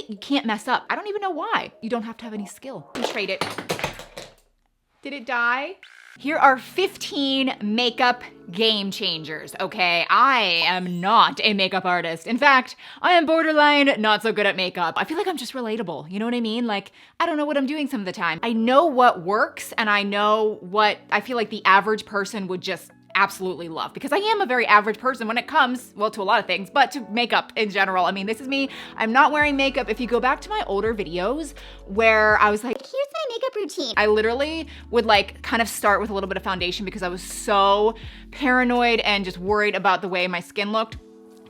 You can't mess up. I don't even know why. You don't have to have any skill. Trade it. Did it die? Here are 15 makeup game changers, okay? I am not a makeup artist. In fact, I am borderline not so good at makeup. I feel like I'm just relatable, you know what I mean? Like, I don't know what I'm doing some of the time. I know what works and I know what I feel like the average person would just absolutely love, because I am a very average person when it comes, well, to a lot of things, but to makeup in general. I mean, this is me. I'm not wearing makeup. If you go back to my older videos where I was like, here's my makeup routine, I literally would like kind of start with a little bit of foundation because I was so paranoid and just worried about the way my skin looked.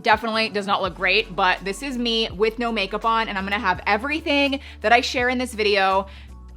Definitely does not look great, but this is me with no makeup on, and I'm gonna have everything that I share in this video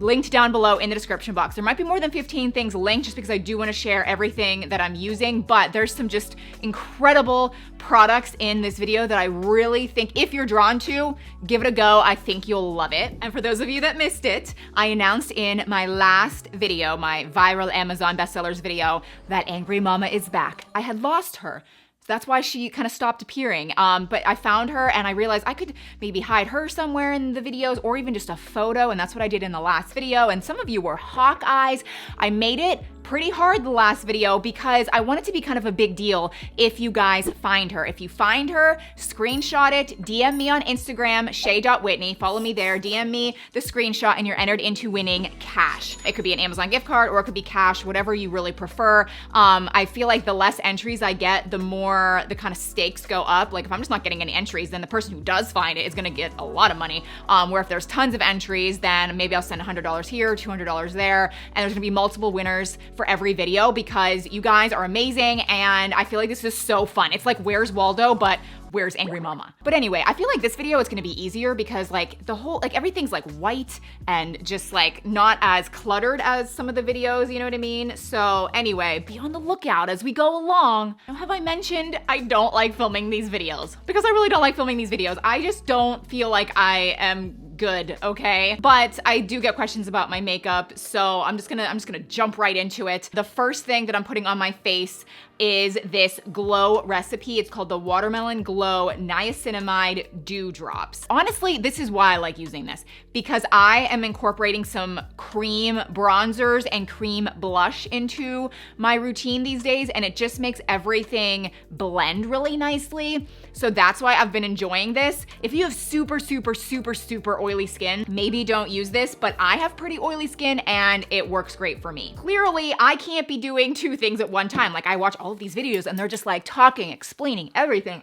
linked down below in the description box. There might be more than 15 things linked just because I do want to share everything that I'm using, but there's some just incredible products in this video that I really think if you're drawn to, give it a go. I think you'll love it. And for those of you that missed it, I announced in my last video, my viral Amazon bestsellers video, that Angry Mama is back. I had lost her. That's why she kind of stopped appearing. But I found her and I realized I could maybe hide her somewhere in the videos or even just a photo, and that's what I did in the last video. And some of you were hawk eyes. I made it pretty hard the last video because I want it to be kind of a big deal if you guys find her. If you find her, screenshot it, DM me on Instagram, Shea.Whitney, follow me there, DM me the screenshot and you're entered into winning cash. It could be an Amazon gift card or it could be cash, whatever you really prefer. I feel like the less entries I get, the more the kind of stakes go up. Like if I'm just not getting any entries, then the person who does find it is gonna get a lot of money. Where if there's tons of entries, then maybe I'll send $100 here, $200 there, and there's gonna be multiple winners for every video because you guys are amazing and I feel like this is so fun. It's like Where's Waldo, but where's Angry Mama? But anyway, I feel like this video is gonna be easier because like the whole, like everything's like white and just like not as cluttered as some of the videos, you know what I mean? So anyway, be on the lookout as we go along. Now, have I mentioned I don't like filming these videos? Because I really don't like filming these videos. I just don't feel like I am good, okay? But I do get questions about my makeup, so I'm just gonna jump right into it. The first thing that I'm putting on my face is this glow recipe. It's called the Watermelon Glow Niacinamide Dew Drops. Honestly, this is why I like using this, because I am incorporating some cream bronzers and cream blush into my routine these days, and it just makes everything blend really nicely. So that's why I've been enjoying this. If you have super, super, super, super oily skin, maybe don't use this, but I have pretty oily skin and it works great for me. Clearly, I can't be doing two things at one time. Like I watch all of these videos and they're just like talking, explaining everything.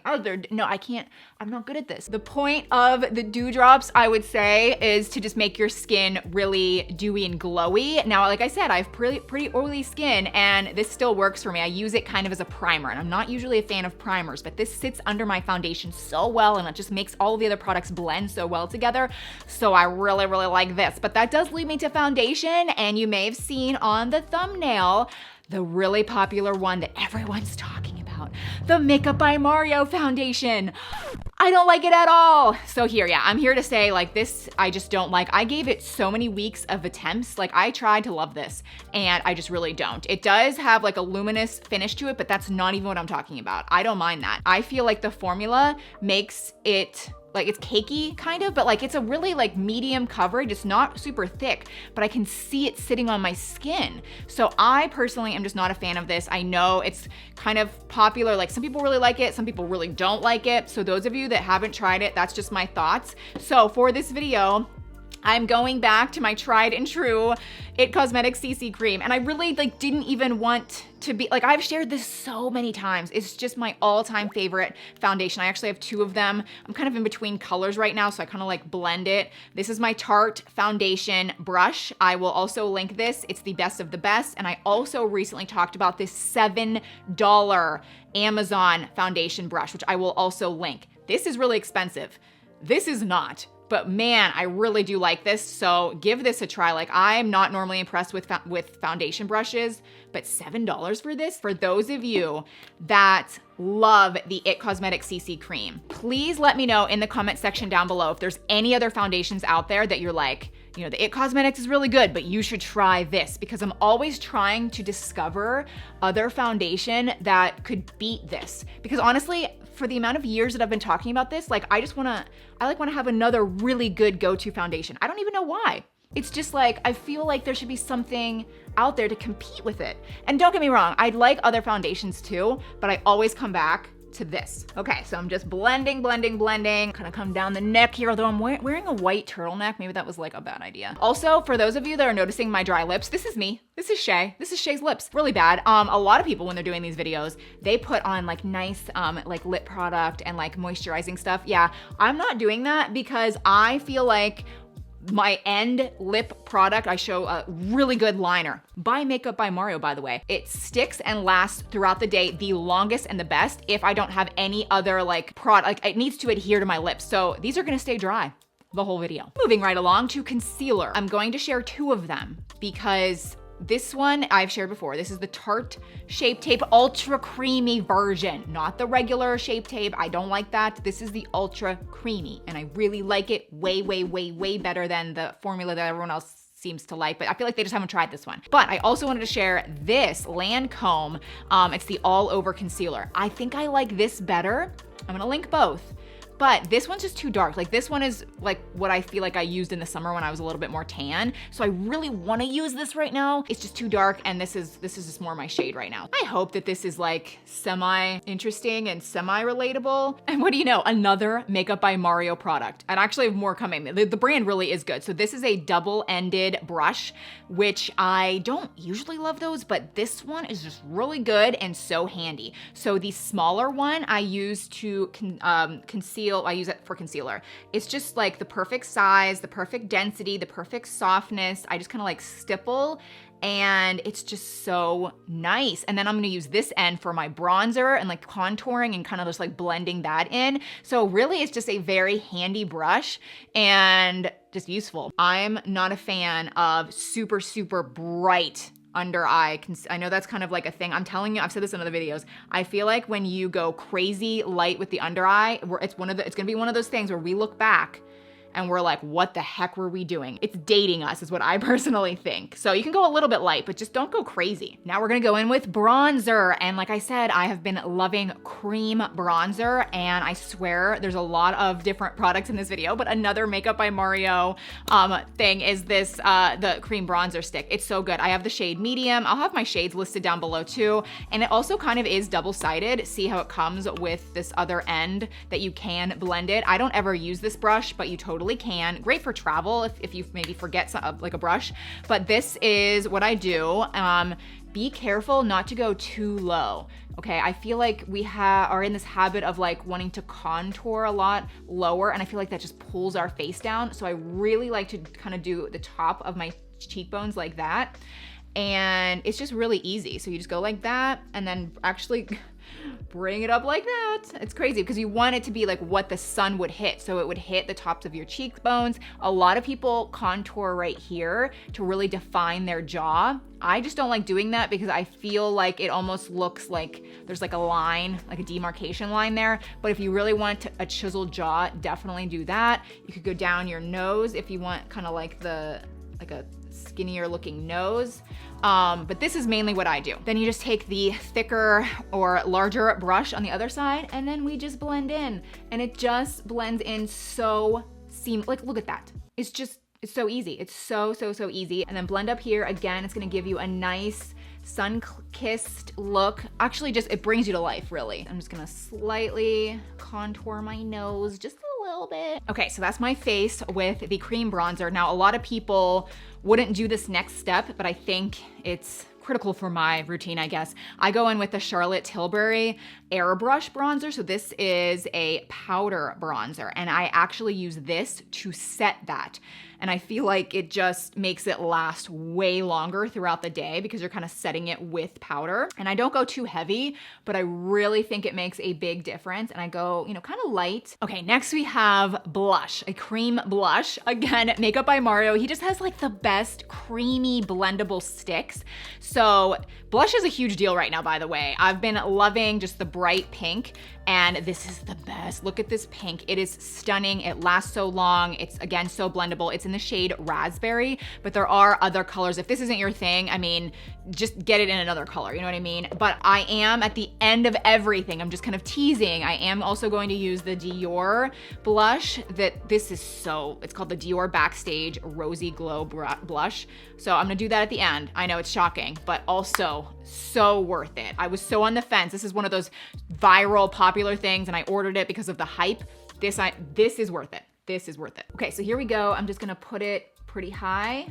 No, I can't, I'm not good at this. The point of the dew drops, I would say, is to just make your skin really dewy and glowy. Now, like I said, I have pretty oily skin and this still works for me. I use it kind of as a primer, and I'm not usually a fan of primers, but this sits under my foundation so well and it just makes all of the other products blend so well together. So I really, really like this. But that does lead me to foundation, and you may have seen on the thumbnail the really popular one that everyone's talking about, the Makeup by Mario foundation. I don't like it at all. So here, yeah, I'm here to say like this, I just don't like. I gave it so many weeks of attempts. Like I tried to love this and I just really don't. It does have like a luminous finish to it, but that's not even what I'm talking about. I don't mind that. I feel like the formula makes it like it's cakey kind of, but like it's a really like medium coverage. It's not super thick, but I can see it sitting on my skin. So I personally am just not a fan of this. I know it's kind of popular. Like some people really like it. Some people really don't like it. So those of you that haven't tried it, that's just my thoughts. So for this video, I'm going back to my tried and true It Cosmetics CC cream. And I really like didn't even want to be, like I've shared this so many times. It's just my all-time favorite foundation. I actually have two of them. I'm kind of in between colors right now, so I kind of like blend it. This is my Tarte foundation brush. I will also link this. It's the best of the best. And I also recently talked about this $7 Amazon foundation brush, which I will also link. This is really expensive. This is not. But man, I really do like this, so give this a try. Like I'm not normally impressed with foundation brushes, but $7 for this? For those of you that love the It Cosmetics CC cream, please let me know in the comment section down below if there's any other foundations out there that you're like, you know, the It Cosmetics is really good, but you should try this, because I'm always trying to discover other foundation that could beat this. Because honestly, for the amount of years that I've been talking about this, like I wanna have another really good go-to foundation. I don't even know why. It's just like, I feel like there should be something out there to compete with it. And don't get me wrong, I'd like other foundations too, but I always come back to this. Okay, so I'm just blending, kind of come down the neck here, although I'm wearing a white turtleneck. Maybe that was like a bad idea. Also, for those of you that are noticing my dry lips, this is me. This is Shea. This is Shea's lips. Really bad. A lot of people, when they're doing these videos, they put on like nice like lip product and like moisturizing stuff. Yeah, I'm not doing that because I feel like my end lip product, I show a really good liner by Makeup by Mario, by the way. It sticks and lasts throughout the day the longest and the best if I don't have any other like product. Like, it needs to adhere to my lips. So these are gonna stay dry the whole video. Moving right along to concealer. I'm going to share 2 of them because this one I've shared before. This is the Tarte Shape Tape Ultra Creamy version, not the regular Shape Tape. I don't like that. This is the Ultra Creamy, and I really like it way better than the formula that everyone else seems to like, but I feel like they just haven't tried this one. But I also wanted to share this Lancome. It's the All Over Concealer. I think I like this better. I'm gonna link both. But this one's just too dark. Like, this one is like what I feel like I used in the summer when I was a little bit more tan. So I really wanna use this right now. It's just too dark, and this is just more my shade right now. I hope that this is like semi-interesting and semi-relatable. And what do you know? Another Makeup by Mario product. And actually I have more coming. The brand really is good. So this is a double-ended brush, which I don't usually love those, but this one is just really good and so handy. So the smaller one I use to conceal. I use it for concealer. It's just like the perfect size, the perfect density, the perfect softness. I just kind of like stipple, and it's just so nice. And then I'm gonna use this end for my bronzer and like contouring and kind of just like blending that in. So really it's just a very handy brush and just useful. I'm not a fan of super bright under eye. I know that's kind of like a thing. I'm telling you, I've said this in other videos. I feel like when you go crazy light with the under eye, it's gonna be one of those things where we look back and we're like, what the heck were we doing? It's dating us is what I personally think. So you can go a little bit light, but just don't go crazy. Now we're gonna go in with bronzer. And like I said, I have been loving cream bronzer, and I swear there's a lot of different products in this video, but another Makeup by Mario thing is this, the cream bronzer stick. It's so good. I have the shade medium. I'll have my shades listed down below too. And it also kind of is double-sided. See how it comes with this other end that you can blend it. I don't ever use this brush, but you totally can. Great for travel if you maybe forget like a brush. But this is what I do. Be careful not to go too low. Okay, I feel like we are in this habit of like wanting to contour a lot lower, and I feel like that just pulls our face down. So I really like to kind of do the top of my cheekbones like that. And it's just really easy. So you just go like that, and then actually bring it up like that. It's crazy because you want it to be like what the sun would hit. So it would hit the tops of your cheekbones. A lot of people contour right here to really define their jaw. I just don't like doing that because I feel like it almost looks like there's like a line, like a demarcation line there. But if you really want a chiseled jaw, definitely do that. You could go down your nose if you want kind of like a skinnier looking nose. But this is mainly what I do. Then you just take the thicker or larger brush on the other side, and then we just blend in, and it just blends in so seamless. Like, look at that. It's so easy. It's so easy. And then blend up here. Again, it's gonna give you a nice sun-kissed look. Actually, it brings you to life, really. I'm just gonna slightly contour my nose just a little bit. Okay, so that's my face with the cream bronzer. Now, a lot of people wouldn't do this next step, but I think it's critical for my routine, I guess. I go in with the Charlotte Tilbury Airbrush bronzer. So this is a powder bronzer, and I actually use this to set that. And I feel like it just makes it last way longer throughout the day because you're kind of setting it with powder. And I don't go too heavy, but I really think it makes a big difference. And I go, kind of light. Okay, next we have blush, a cream blush. Again, Makeup by Mario. He just has like the best creamy blendable sticks. So blush is a huge deal right now, by the way. I've been loving just the bright pink, and this is the best. Look at this pink. It is stunning. It lasts so long. It's, again, so blendable. It's It's in the shade Raspberry, but there are other colors. If this isn't your thing, I mean, just get it in another color, you know what I mean? But I am at the end of everything, I'm just kind of teasing. I am also going to use the Dior blush it's called the Dior Backstage Rosy Glow blush. So I'm gonna do that at the end. I know it's shocking, but also so worth it. I was so on the fence. This is one of those viral popular things and I ordered it because of the hype. This is worth it. This is worth it. Okay, so here we go. I'm just gonna put it pretty high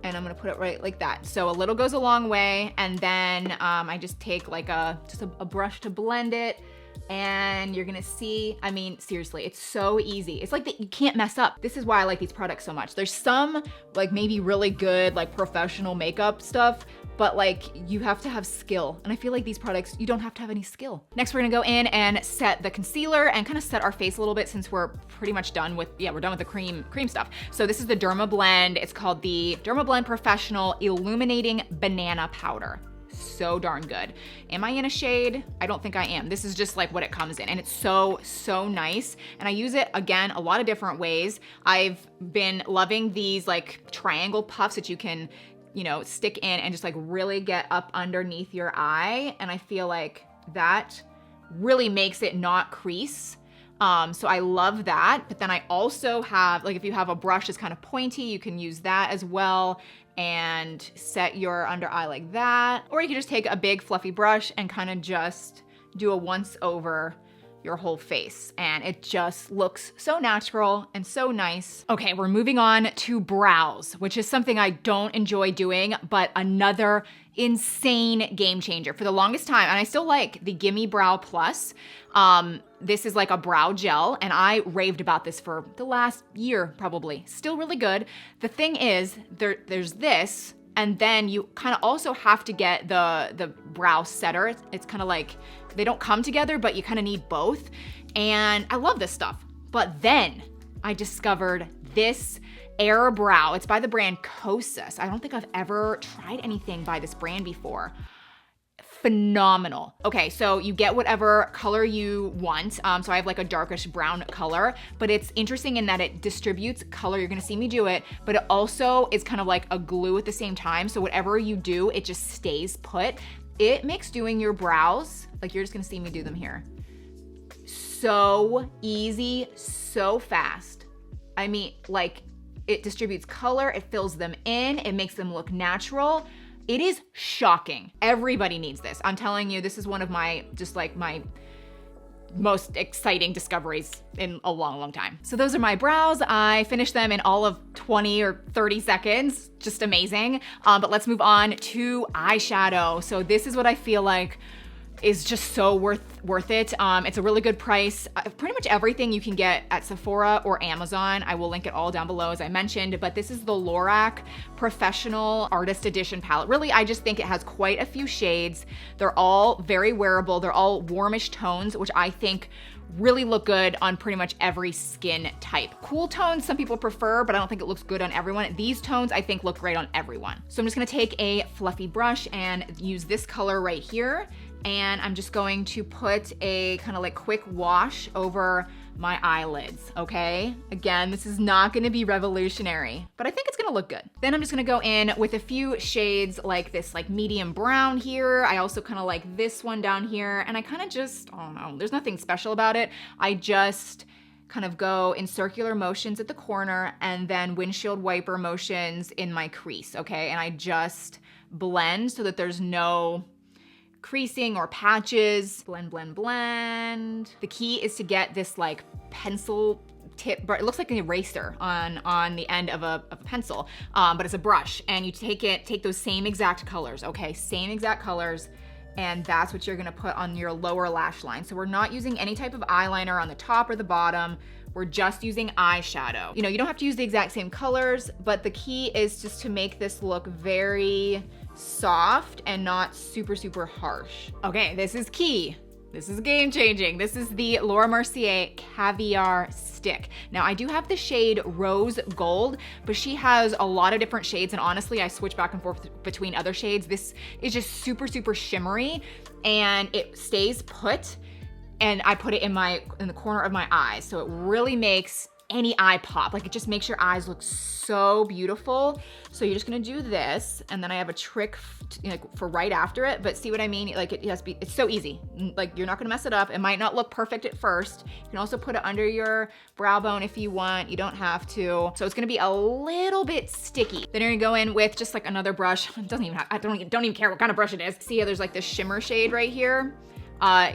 and I'm gonna put it right like that. So a little goes a long way, and then I just take like just a brush to blend it, and you're gonna see, I mean, seriously, it's so easy. It's like that you can't mess up. This is why I like these products so much. There's some like maybe really good like professional makeup stuff, but like you have to have skill. And I feel like these products, you don't have to have any skill. Next, we're gonna go in and set the concealer and kind of set our face a little bit since we're pretty much done with, we're done with the cream stuff. So this is the Derma Blend. It's called the Derma Blend Professional Illuminating Banana Powder. So darn good. Am I in a shade? I don't think I am. This is just like what it comes in, and it's so nice. And I use it, again, a lot of different ways. I've been loving these like triangle puffs that you can, stick in and just like really get up underneath your eye. And I feel like that really makes it not crease. So I love that. But then I also have, like if you have a brush that's kind of pointy, you can use that as well and set your under eye like that. Or you can just take a big fluffy brush and kind of just do a once over your whole face, and it just looks so natural and so nice. Okay, we're moving on to brows, which is something I don't enjoy doing, but another insane game changer. For the longest time, and I still like the Gimme Brow Plus. This is like a brow gel, and I raved about this for the last year, probably. Still really good. The thing is, there's this, and then you kind of also have to get the brow setter. It's kind of like, they don't come together, but you kind of need both. And I love this stuff. But then I discovered this Air Brow. It's by the brand Kosas. I don't think I've ever tried anything by this brand before. Phenomenal. Okay, so you get whatever color you want. So I have like a darkish brown color, but it's interesting in that it distributes color. You're gonna see me do it, but it also is kind of like a glue at the same time. So whatever you do, it just stays put. It makes doing your brows, like you're just gonna see me do them here, so easy, so fast. I mean, like it distributes color, it fills them in, it makes them look natural. It is shocking. Everybody needs this. I'm telling you, this is one of my, just like my most exciting discoveries in a long time. So those are my brows. I finished them in all of 20 or 30 seconds. Just amazing. But let's move on to eyeshadow. So this is what I feel like is just so worth it. It's a really good price. Pretty much everything you can get at Sephora or Amazon. I will link it all down below as I mentioned, but this is the Lorac Professional Artist Edition palette. Really, I just think it has quite a few shades. They're all very wearable. They're all warmish tones, which I think really look good on pretty much every skin type. Cool tones, some people prefer, but I don't think it looks good on everyone. These tones I think look great on everyone. So I'm just gonna take a fluffy brush and use this color right here. And I'm just going to put a kind of like quick wash over my eyelids, okay? Again, this is not gonna be revolutionary, but I think it's gonna look good. Then I'm just gonna go in with a few shades like this, like medium brown here. I also kind of like this one down here, and I kind of just, I don't know, there's nothing special about it. I just kind of go in circular motions at the corner and then windshield wiper motions in my crease, okay? And I just blend so that there's no creasing or patches. Blend, blend, blend. The key is to get this like pencil tip, it looks like an eraser on the end of a pencil, but it's a brush, and you take those same exact colors, okay? Same exact colors, and that's what you're gonna put on your lower lash line. So we're not using any type of eyeliner on the top or the bottom. We're just using eyeshadow. You know, you don't have to use the exact same colors, but the key is just to make this look very soft and not super harsh. Okay, this is key. This is game changing. This is the Laura Mercier Caviar Stick. Now I do have the shade Rose Gold, but she has a lot of different shades, and honestly, I switch back and forth between other shades. This is just super shimmery, and it stays put, and I put it in the corner of my eyes, so it really makes any eye pop. Like it just makes your eyes look so beautiful. So you're just gonna do this, and then I have a trick for right after it, but see what I mean? Like it has to be, it's so easy. Like you're not gonna mess it up. It might not look perfect at first. You can also put it under your brow bone if you want. You don't have to. So it's gonna be a little bit sticky. Then you're gonna go in with just like another brush. It doesn't even have, I don't even care what kind of brush it is. See how there's like this shimmer shade right here?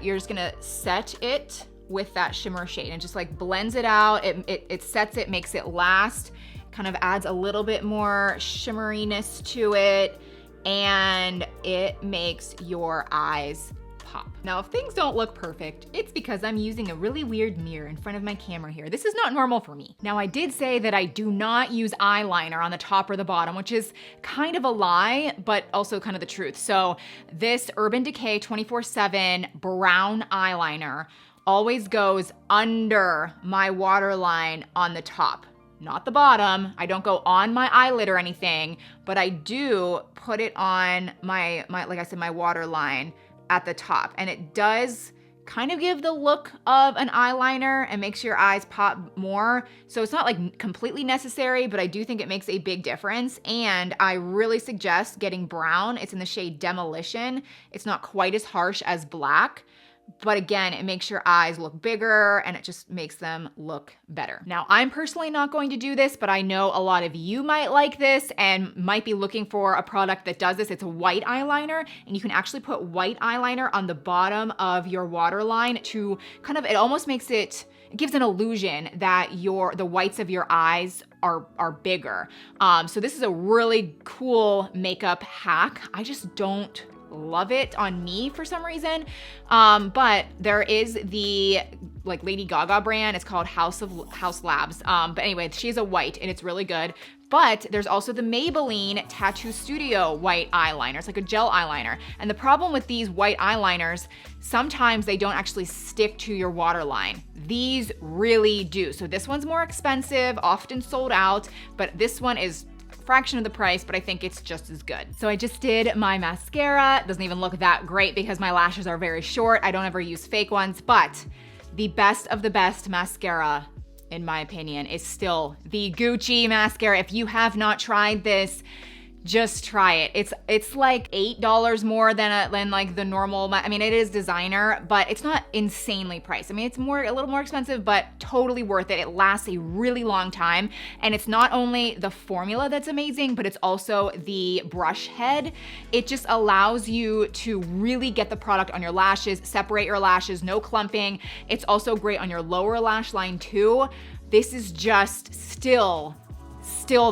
You're just gonna set it with that shimmer shade and just like blends it out. It sets it, makes it last, kind of adds a little bit more shimmeriness to it, and it makes your eyes pop. Now, if things don't look perfect, it's because I'm using a really weird mirror in front of my camera here. This is not normal for me. Now, I did say that I do not use eyeliner on the top or the bottom, which is kind of a lie, but also kind of the truth. So this Urban Decay 24/7 brown eyeliner always goes under my waterline on the top, not the bottom. I don't go on my eyelid or anything, but I do put it on my like I said, my waterline at the top. And it does kind of give the look of an eyeliner and makes your eyes pop more. So it's not like completely necessary, but I do think it makes a big difference. And I really suggest getting brown. It's in the shade Demolition. It's not quite as harsh as black, but again, it makes your eyes look bigger and it just makes them look better. Now, I'm personally not going to do this, but I know a lot of you might like this and might be looking for a product that does this. It's a white eyeliner, and you can actually put white eyeliner on the bottom of your waterline to kind of, it almost makes it gives an illusion that the whites of your eyes are bigger. So this is a really cool makeup hack. I just don't love it on me for some reason. But there is the like Lady Gaga brand. It's called House Labs. But anyway, she's a white and it's really good. But there's also the Maybelline Tattoo Studio white eyeliner. It's like a gel eyeliner. And the problem with these white eyeliners, sometimes they don't actually stick to your waterline. These really do. So this one's more expensive, often sold out, but this one is fraction of the price, but I think it's just as good. So I just did my mascara. It doesn't even look that great because my lashes are very short. I don't ever use fake ones, but the best of the best mascara, in my opinion, is still the Gucci mascara. If you have not tried this, just try it. It's like $8 more than like the normal. I mean, it is designer, but it's not insanely priced. I mean, it's a little more expensive, but totally worth it. It lasts a really long time, and it's not only the formula that's amazing, but it's also the brush head. It just allows you to really get the product on your lashes, separate your lashes, no clumping. It's also great on your lower lash line too. This is just still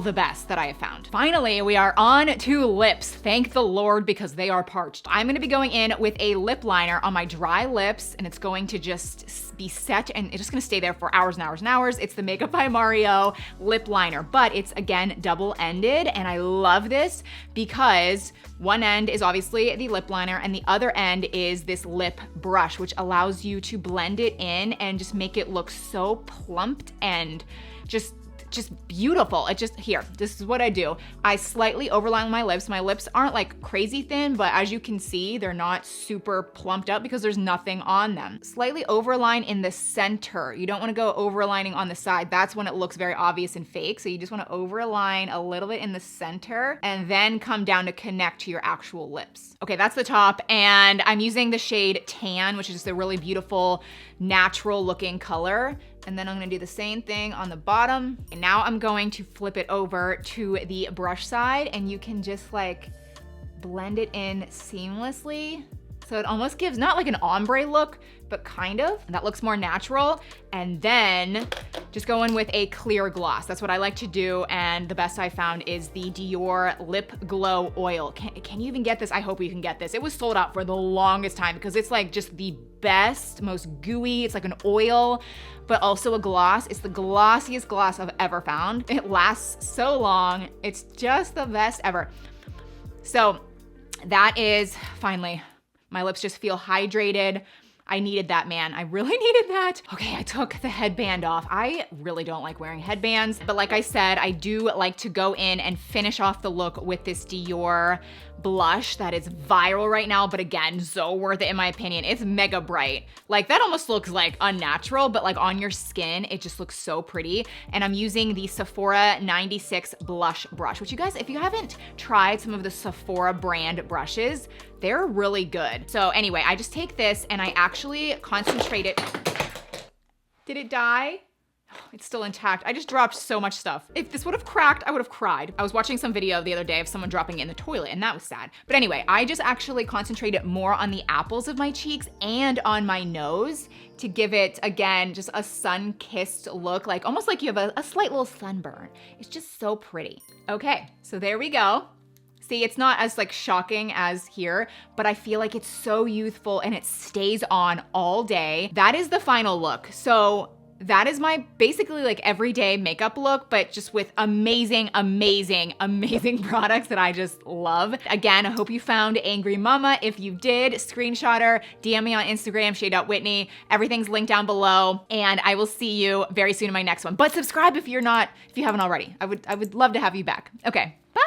the best that I have found. Finally, we are on to lips. Thank the Lord, because they are parched. I'm gonna be going in with a lip liner on my dry lips, and it's going to just be set, and it's just gonna stay there for hours and hours and hours. It's the Makeup by Mario lip liner, but it's again double-ended, and I love this because one end is obviously the lip liner and the other end is this lip brush, which allows you to blend it in and just make it look so plumped and just beautiful. Here, this is what I do. I slightly overline my lips. My lips aren't like crazy thin, but as you can see, they're not super plumped up because there's nothing on them. Slightly overline in the center. You don't wanna go overlining on the side. That's when it looks very obvious and fake. So you just wanna overline a little bit in the center and then come down to connect to your actual lips. Okay, that's the top, and I'm using the shade Tan, which is just a really beautiful, natural looking color. And then I'm gonna do the same thing on the bottom. And now I'm going to flip it over to the brush side, and you can just like blend it in seamlessly. So it almost gives not like an ombre look, but kind of. And that looks more natural. And then just go in with a clear gloss. That's what I like to do. And the best I found is the Dior Lip Glow Oil. Can you even get this? I hope you can get this. It was sold out for the longest time because it's like just the best, most gooey. It's like an oil, but also a gloss. It's the glossiest gloss I've ever found. It lasts so long. It's just the best ever. So that is finally, my lips just feel hydrated. I needed that, man. I really needed that. Okay, I took the headband off. I really don't like wearing headbands, but like I said, I do like to go in and finish off the look with this Dior blush that is viral right now, but again, so worth it in my opinion. It's mega bright. Like that almost looks like unnatural, but like on your skin, it just looks so pretty. And I'm using the Sephora 96 blush brush, which you guys, if you haven't tried some of the Sephora brand brushes, they're really good. So anyway, I just take this and I actually concentrate it. Did it die? It's still intact. I just dropped so much stuff. If this would have cracked, I would have cried. I was watching some video the other day of someone dropping it in the toilet and that was sad. But anyway, I just actually concentrated more on the apples of my cheeks and on my nose to give it, again, just a sun-kissed look, like almost like you have a slight little sunburn. It's just so pretty. Okay, so there we go. See, it's not as like shocking as here, but I feel like it's so youthful and it stays on all day. That is the final look. So that is my basically like everyday makeup look, but just with amazing, amazing, amazing products that I just love. Again, I hope you found Angry Mama. If you did, screenshot her, DM me on Instagram, Shea.Whitney. Everything's linked down below, and I will see you very soon in my next one. But subscribe if you haven't already. I would love to have you back. Okay, bye.